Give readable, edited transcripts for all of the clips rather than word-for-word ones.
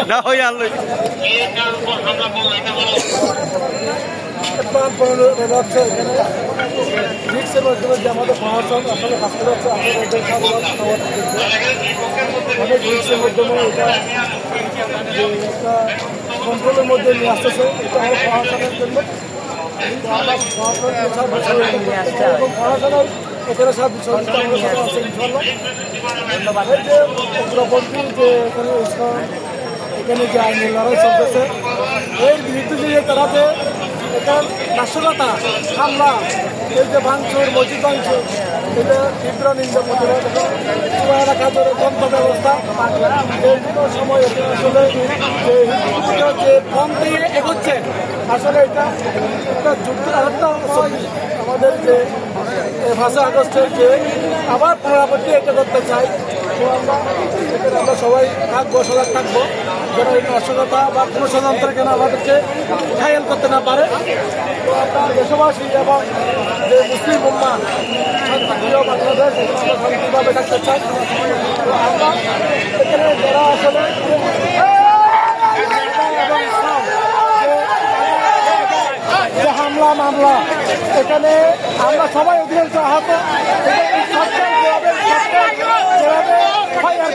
না হয়ে আনলো রিক্সের মাধ্যমে যে আমাদের প্রশাসন আসলে কাজ করে হচ্ছে অনেক রিক্সের মাধ্যমে এটা যে একটা কন্ট্রোলের মধ্যে নিয়ে আসতেছে এটা হলো প্রশাসনের জন্য এবং প্রশাসনের এখানে সব বিষয় আছে ইনশাল্লাহ। ধন্যবাদ। যে উগ্রপন্থী যে এখানে যে আইনি লড়াই চলতেছে এর বিরুদ্ধে যে তারা যে এখানে নাশকতা হামলা এই যে ভাঙচুর মসজিদ ভাঙচুর এটা তীব্র নিন্দা প্রতিবাদ পুরো এলাকা ধরে বন্ধ ব্যবস্থা এই সময় আসলে যে পন্থী এগোচ্ছে আসলে এটা একটা যুদ্ধ আরেকটা আমাদের যে 5 আগস্টের যে আবার পুনরাবৃত্তি এটা করতে চাই। তো আমরা সবাই থাকবো সজাগ থাকবো যেন এই নাশকতা বা কোনো ষড়যন্ত্র কেন আমাদেরকে ঘায়েল করতে না পারে। তো আমরা দেশবাসী এবং যে মুসলিম উম্মাহ শান্তিপ্রিয় বাংলাদেশ আমরা শান্তিভাবে থাকতে চাই। তো আমরা এখানে যারা আসলে যে হামলা মামলা এখানে আমরা সবাই অধিকাংশ আহত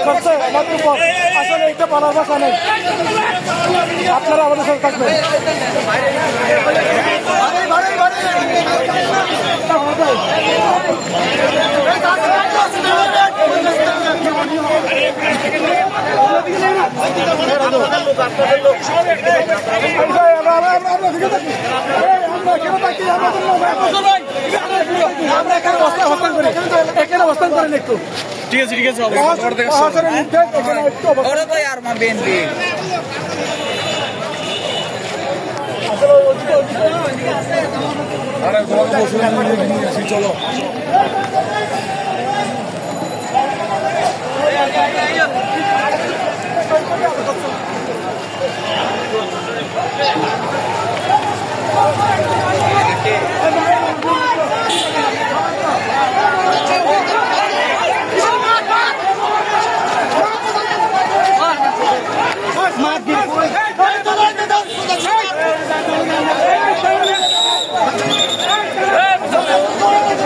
করছে আমাদের উপর আসলে এটা বলার ভাষা নেই। আপনারা আমাদের সাথে থাকবেন। এখানে অবস্থান করেন একটু ঠিক আছে ঠিক আছে চলো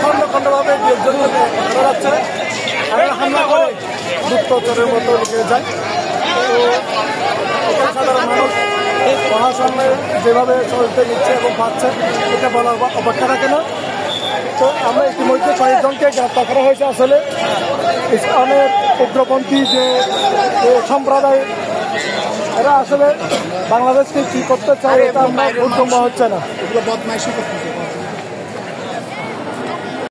খণ্ডখণ্ডভাবে হামলা করে গুপ্তচরের মতো লিখে যায়। তো সাধারণ মানুষ প্রশাসনে যেভাবে চলতে নিচ্ছে এবং পাচ্ছে এটা বলার অপেক্ষা রাখে না। তো আমরা ইতিমধ্যে কয়েকজনকে গ্রেপ্তার করা হয়েছে। আসলে ইসলামের উগ্রপন্থী যে সম্প্রদায় এরা আসলে বাংলাদেশকে কি করতে চায় এটা আমরা বোধগম্য হচ্ছে না। বদমাইশি করতেছে।